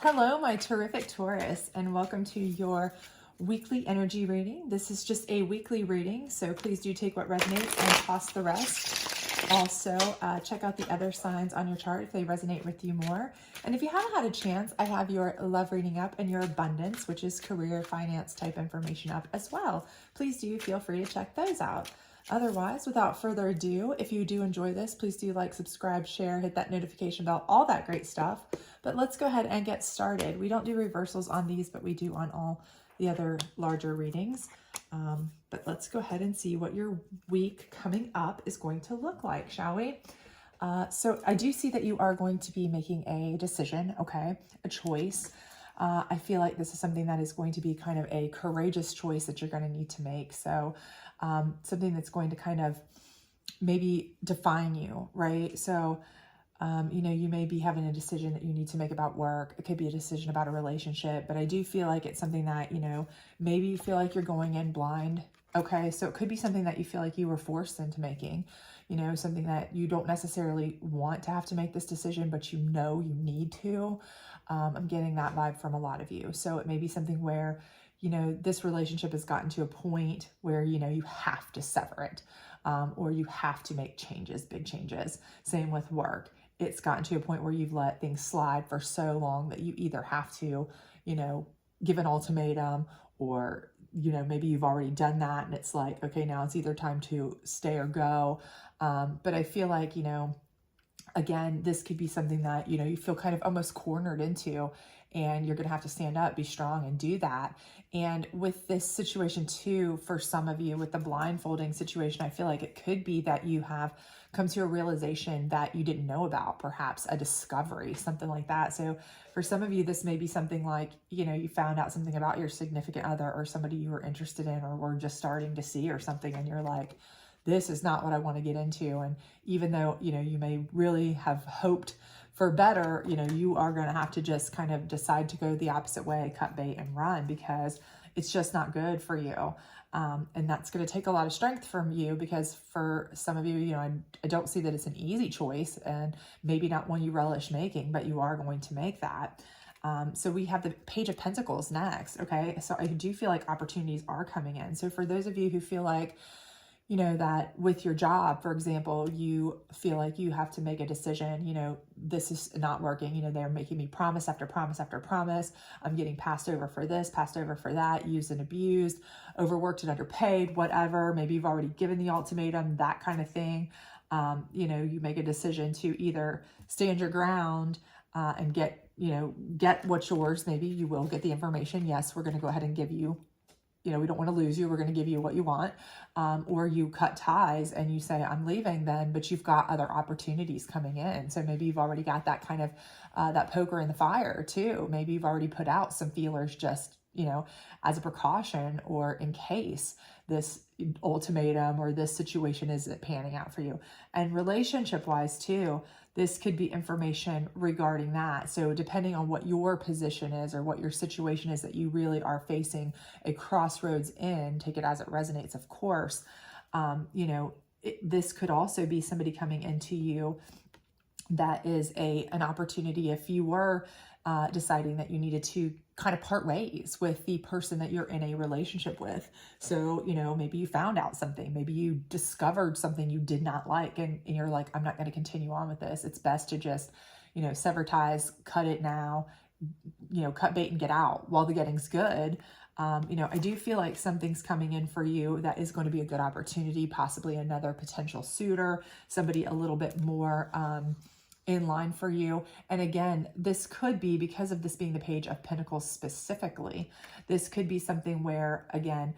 Hello, my terrific Taurus, and welcome to your weekly energy reading. This is just a weekly reading, so please do take what resonates and toss the rest. Also, check out the other signs on your chart if they resonate with you more. And if you haven't had a chance, I have your love reading up and your abundance, which is career, finance type information up as well. Please do feel free to check those out. Otherwise, without further ado, if you do enjoy this, please do like, subscribe, share, hit that notification bell, all that great stuff. But let's go ahead and get started. We don't do reversals on these, but we do on all the other larger readings. But let's go ahead and see what your week coming up is going to look like, shall we? So I do see that you are going to be making a decision, okay, a choice. I feel like this is something that is going to be kind of a courageous choice that you're going to need to make. So something that's going to kind of maybe define you, right? So, you may be having a decision that you need to make about work. It could be a decision about a relationship, but I do feel like it's something that, maybe you feel like you're going in blind. Okay. So it could be something that you feel like you were forced into making, something that you don't necessarily want to have to make this decision, but you need to. I'm getting that vibe from a lot of you. So it may be something where, this relationship has gotten to a point where, you have to sever it, or you have to make changes, big changes. Same with work. It's gotten to a point where you've let things slide for so long that you either have to, give an ultimatum, or, maybe you've already done that and it's like, okay, now it's either time to stay or go. But I feel like, again, this could be something that, you feel kind of almost cornered into, and you're going to have to stand up, be strong, and do that. And with this situation too, for some of you with the blindfolding situation, I feel like it could be that you have come to a realization that you didn't know about, perhaps a discovery, something like that. So for some of you, this may be something like, you found out something about your significant other or somebody you were interested in or were just starting to see or something, and you're like, this is not what I want to get into. And even though, you may really have hoped for better, you are going to have to just kind of decide to go the opposite way, cut bait and run, because it's just not good for you. And that's going to take a lot of strength from you, because for some of you, I don't see that it's an easy choice, and maybe not one you relish making, but you are going to make that. So we have the Page of Pentacles next. Okay. So I do feel like opportunities are coming in. So for those of you who feel like, that with your job, for example, you feel like you have to make a decision, this is not working, they're making me promise after promise after promise. I'm getting passed over for this, passed over for that, used and abused, overworked and underpaid, whatever. Maybe you've already given the ultimatum, that kind of thing. You make a decision to either stand your ground and get what's yours. Maybe you will get the information. Yes, we're going to go ahead and give you, we don't want to lose you. We're going to give you what you want. Or you cut ties and you say, I'm leaving then, but you've got other opportunities coming in. So maybe you've already got that kind of, that poker in the fire too. Maybe you've already put out some feelers just, as a precaution, or in case this ultimatum or this situation isn't panning out for you. And relationship wise too, this could be information regarding that. So depending on what your position is or what your situation is that you really are facing a crossroads in, take it as it resonates, of course. This could also be somebody coming into you that is an opportunity if you were deciding that you needed to kind of part ways with the person that you're in a relationship with. So, maybe you found out something, maybe you discovered something you did not like, and you're like, I'm not going to continue on with this. It's best to just, sever ties, cut it now, cut bait and get out while the getting's good. I do feel like something's coming in for you that is going to be a good opportunity, possibly another potential suitor, somebody a little bit more, in line for you. And again, this could be, because of this being the Page of Pentacles specifically, this could be something where, again,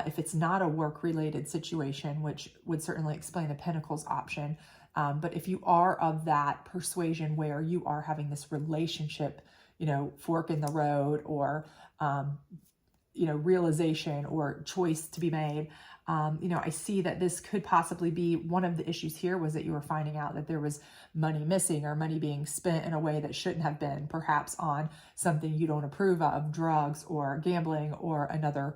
if it's not a work-related situation, which would certainly explain the Pentacles option, but if you are of that persuasion where you are having this relationship, fork in the road, or, realization or choice to be made, I see that this could possibly be one of the issues here, was that you were finding out that there was money missing or money being spent in a way that shouldn't have been, perhaps on something you don't approve of, drugs or gambling or another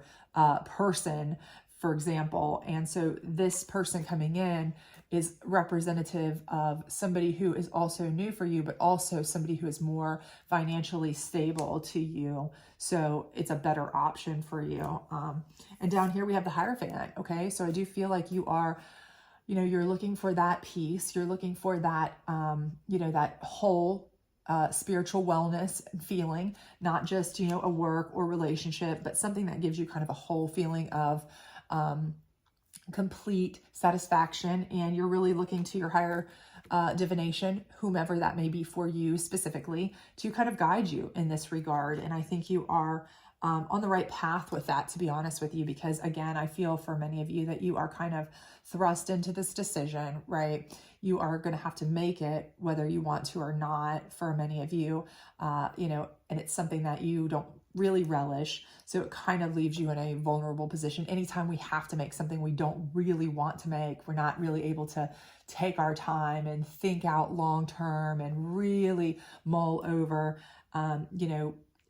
person, for example. And so this person coming in is representative of somebody who is also new for you, but also somebody who is more financially stable to you. So it's a better option for you. And down here we have the Hierophant. Okay. So I do feel like you are, you're looking for that peace. You're looking for that, that whole spiritual wellness feeling, not just, a work or relationship, but something that gives you kind of a whole feeling of complete satisfaction. And you're really looking to your higher divination, whomever that may be for you specifically, to kind of guide you in this regard. And I think you are on the right path with that, to be honest with you, because again, I feel for many of you that you are kind of thrust into this decision, right? You are going to have to make it whether you want to or not for many of you, and it's something that you don't really relish. So it kind of leaves you in a vulnerable position. Anytime we have to make something we don't really want to make, we're not really able to take our time and think out long term and really mull over,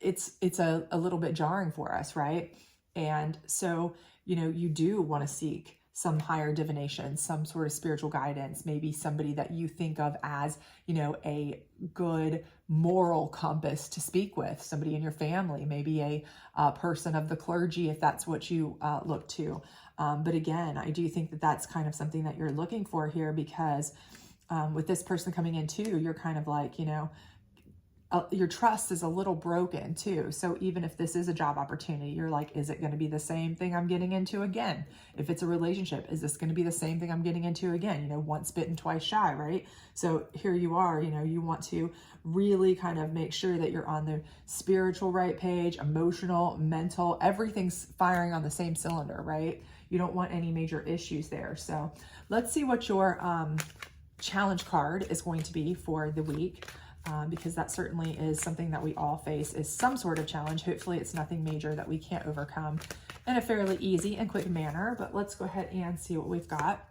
it's a little bit jarring for us, right? And so, you do want to seek some higher divination, some sort of spiritual guidance, maybe somebody that you think of as, a good moral compass to speak with, somebody in your family, maybe a person of the clergy, if that's what you look to. But again, I do think that that's kind of something that you're looking for here, because with this person coming in too, you're kind of like, your trust is a little broken too. So even if this is a job opportunity, you're like, is it going to be the same thing I'm getting into again? If it's a relationship, is this going to be the same thing I'm getting into again? Once bitten, twice shy, right? So here you are, you want to really kind of make sure that you're on the spiritual right page, emotional, mental, everything's firing on the same cylinder, right? You don't want any major issues there. So let's see what your challenge card is going to be for the week. Because that certainly is something that we all face, is some sort of challenge. Hopefully it's nothing major that we can't overcome in a fairly easy and quick manner. But let's go ahead and see what we've got.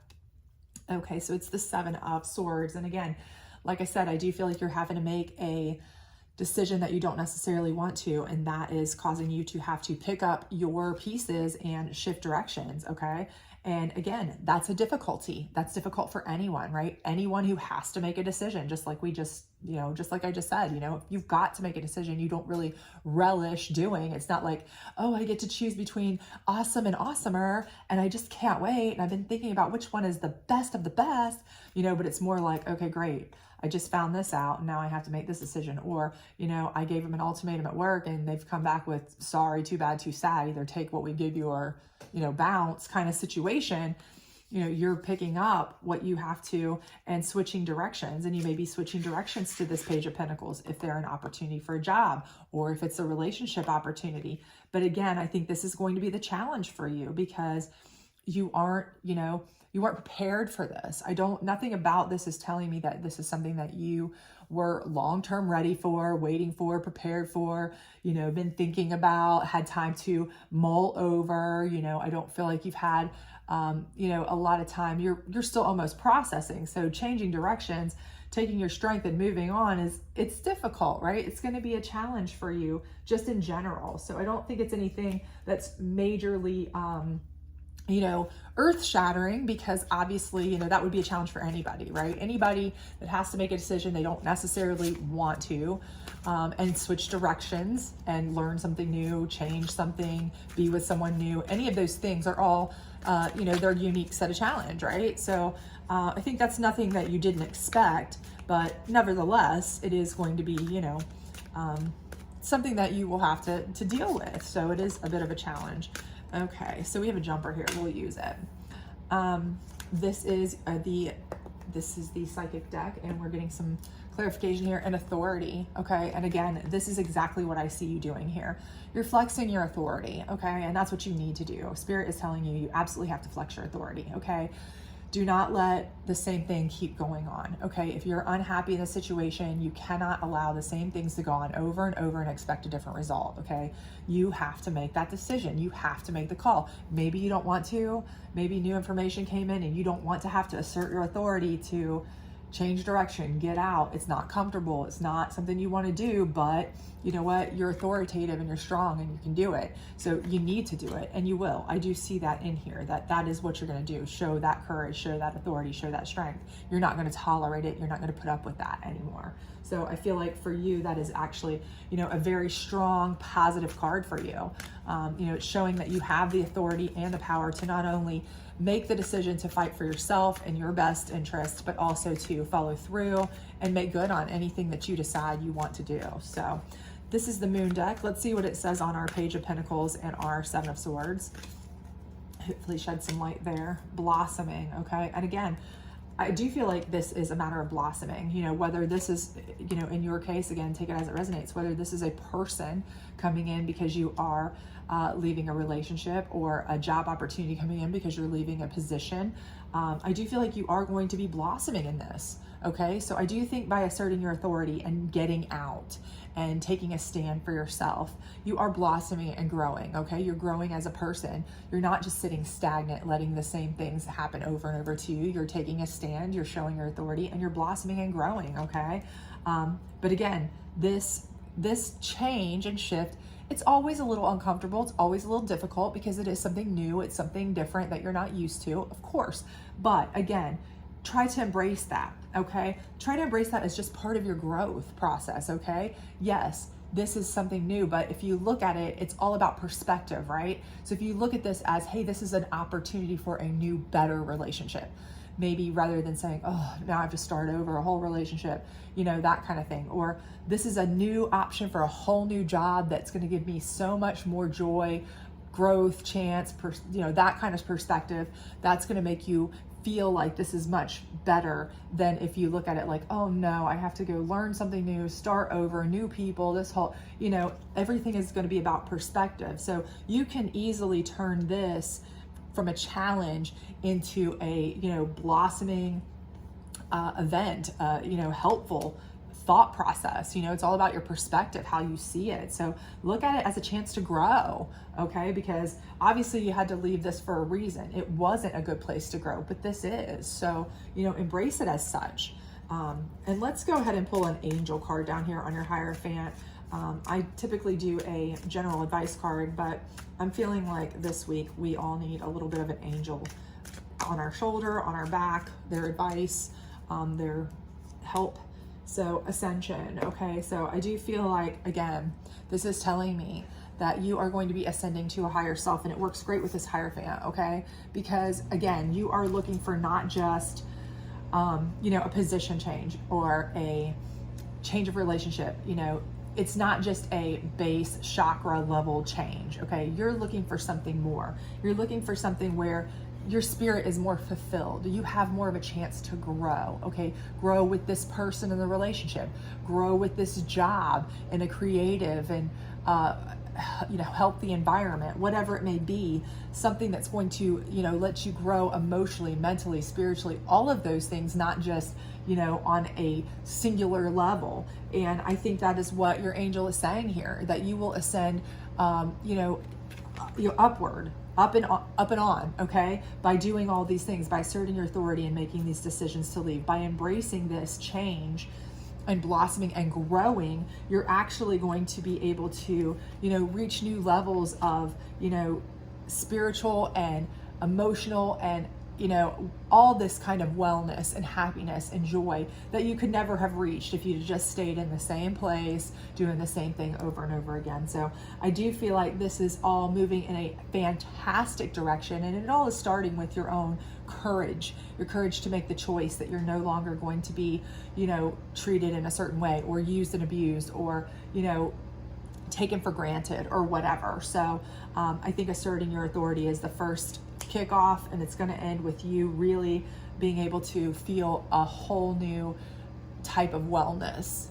Okay, so it's the 7 of Swords. And again, like I said, I do feel like you're having to make a decision that you don't necessarily want to, and that is causing you to have to pick up your pieces and shift directions, okay? And again, that's a difficulty. That's difficult for anyone, right? Anyone who has to make a decision, just like I just said, if you've got to make a decision you don't really relish doing. It's not like, oh, I get to choose between awesome and awesomer, and I just can't wait. And I've been thinking about which one is the best of the best, but it's more like, okay, great. I just found this out and now I have to make this decision. Or, I gave them an ultimatum at work and they've come back with, sorry, too bad, too sad. Either take what we give you or, bounce kind of situation. You're picking up what you have to and switching directions. And you may be switching directions to this Page of Pentacles if they're an opportunity for a job or if it's a relationship opportunity. But again, I think this is going to be the challenge for you, because you aren't prepared for this. Nothing about this is telling me that this is something that you were long-term ready for, waiting for, prepared for, been thinking about, had time to mull over. I don't feel like you've had, a lot of time. You're still almost processing. So changing directions, taking your strength and moving on it's difficult, right? It's going to be a challenge for you just in general. So I don't think it's anything that's majorly, earth-shattering, because obviously, that would be a challenge for anybody, right? Anybody that has to make a decision they don't necessarily want to, and switch directions and learn something new, change something, be with someone new. Any of those things are all, their unique set of challenge, right? So I think that's nothing that you didn't expect, but nevertheless, it is going to be, something that you will have to deal with. So it is a bit of a challenge. Okay, so we have a jumper here. We'll use it. This is the psychic deck, and we're getting some clarification here and authority. Okay, and again, this is exactly what I see you doing here. You're flexing your authority. Okay, and that's what you need to do. Spirit is telling you absolutely have to flex your authority. Okay, do not let the same thing keep going on. Okay, if you're unhappy in a situation, you cannot allow the same things to go on over and over and expect a different result. Okay, you have to make that decision. You have to make the call. Maybe you don't want to. Maybe new information came in and you don't want to have to assert your authority to, change direction, get out. It's not comfortable. It's not something you want to do, but you know what? You're authoritative and you're strong and you can do it. So you need to do it, and you will. I do see that in here, that is what you're going to do. Show that courage, show that authority, show that strength. You're not going to tolerate it. You're not going to put up with that anymore. So I feel like for you, that is actually, you know, a very strong, positive card for you. You know, it's showing that you have the authority and the power to not only make the decision to fight for yourself and your best interest, but also to follow through and make good on anything that you decide you want to do. So this is the Moon deck. Let's see what it says on our Page of Pentacles and our Seven of Swords. Hopefully shed some light there. Blossoming, okay? And again, I do feel like this is a matter of blossoming, you know, whether this is, you know, in your case, again, take it as it resonates, whether this is a person coming in because you are leaving a relationship, or a job opportunity coming in because you're leaving a position. I do feel like you are going to be blossoming in this, okay? So I do think by asserting your authority and getting out and taking a stand for yourself, you are blossoming and growing, okay? You're growing as a person. You're not just sitting stagnant, letting the same things happen over and over to you. You're taking a stand, you're showing your authority, and you're blossoming and growing, okay? But again, this change and shift, it's always a little uncomfortable. It's always a little difficult because it is something new. It's something different that you're not used to, of course. But again, try to embrace that, okay? Try to embrace that as just part of your growth process, okay? Yes, this is something new, but if you look at it, it's all about perspective, right? So if you look at this as, hey, this is an opportunity for a new, better relationship, maybe rather than saying, oh, now I have to start over a whole relationship, you know, that kind of thing. Or this is a new option for a whole new job that's going to give me so much more joy, growth, chance, you know, that kind of perspective. That's going to make you feel like this is much better than if you look at it like, oh no, I have to go learn something new, start over, new people, this whole, you know, everything is going to be about perspective. So you can easily turn this from a challenge into a, you know, blossoming event, you know, helpful thought process. You know, it's all about your perspective, how you see it. So look at it as a chance to grow, okay? Because obviously you had to leave this for a reason. It wasn't a good place to grow, but this is. So, you know, embrace it as such. And let's go ahead and pull an angel card down here on your Hierophant. I typically do a general advice card, but I'm feeling like this week we all need a little bit of an angel on our shoulder, on our back, their advice, their help. So ascension, okay? So I do feel like, again, this is telling me that you are going to be ascending to a higher self, and it works great with this Hierophant, okay? Because again, you are looking for not just, you know, a position change or a change of relationship, you know, it's not just a base chakra level change, okay? You're looking for something more. You're looking for something where your spirit is more fulfilled. You have more of a chance to grow, okay? Grow with this person in the relationship, grow with this job in a creative and, you know, healthy environment, whatever it may be, something that's going to, you know, let you grow emotionally, mentally, spiritually, all of those things, not just, you know, on a singular level. And I think that is what your angel is saying here, that you will ascend, you know, upward, up and on, okay? By doing all these things, by asserting your authority and making these decisions to leave, by embracing this change and blossoming and growing, you're actually going to be able to, you know, reach new levels of, you know, spiritual and emotional and, you know, all this kind of wellness and happiness and joy that you could never have reached if you just stayed in the same place doing the same thing over and over again. So I do feel like this is all moving in a fantastic direction, and it all is starting with your own courage, your courage to make the choice that you're no longer going to be, you know, treated in a certain way or used and abused or, you know, taken for granted or whatever. So I think asserting your authority is the first kickoff, and it's going to end with you really being able to feel a whole new type of wellness.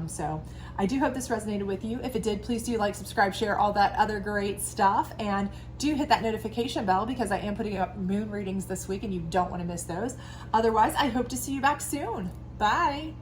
So I do hope this resonated with you. If it did, please do like, subscribe, share, all that other great stuff, and do hit that notification bell because I am putting up moon readings this week and you don't want to miss those. Otherwise, I hope to see you back soon. Bye.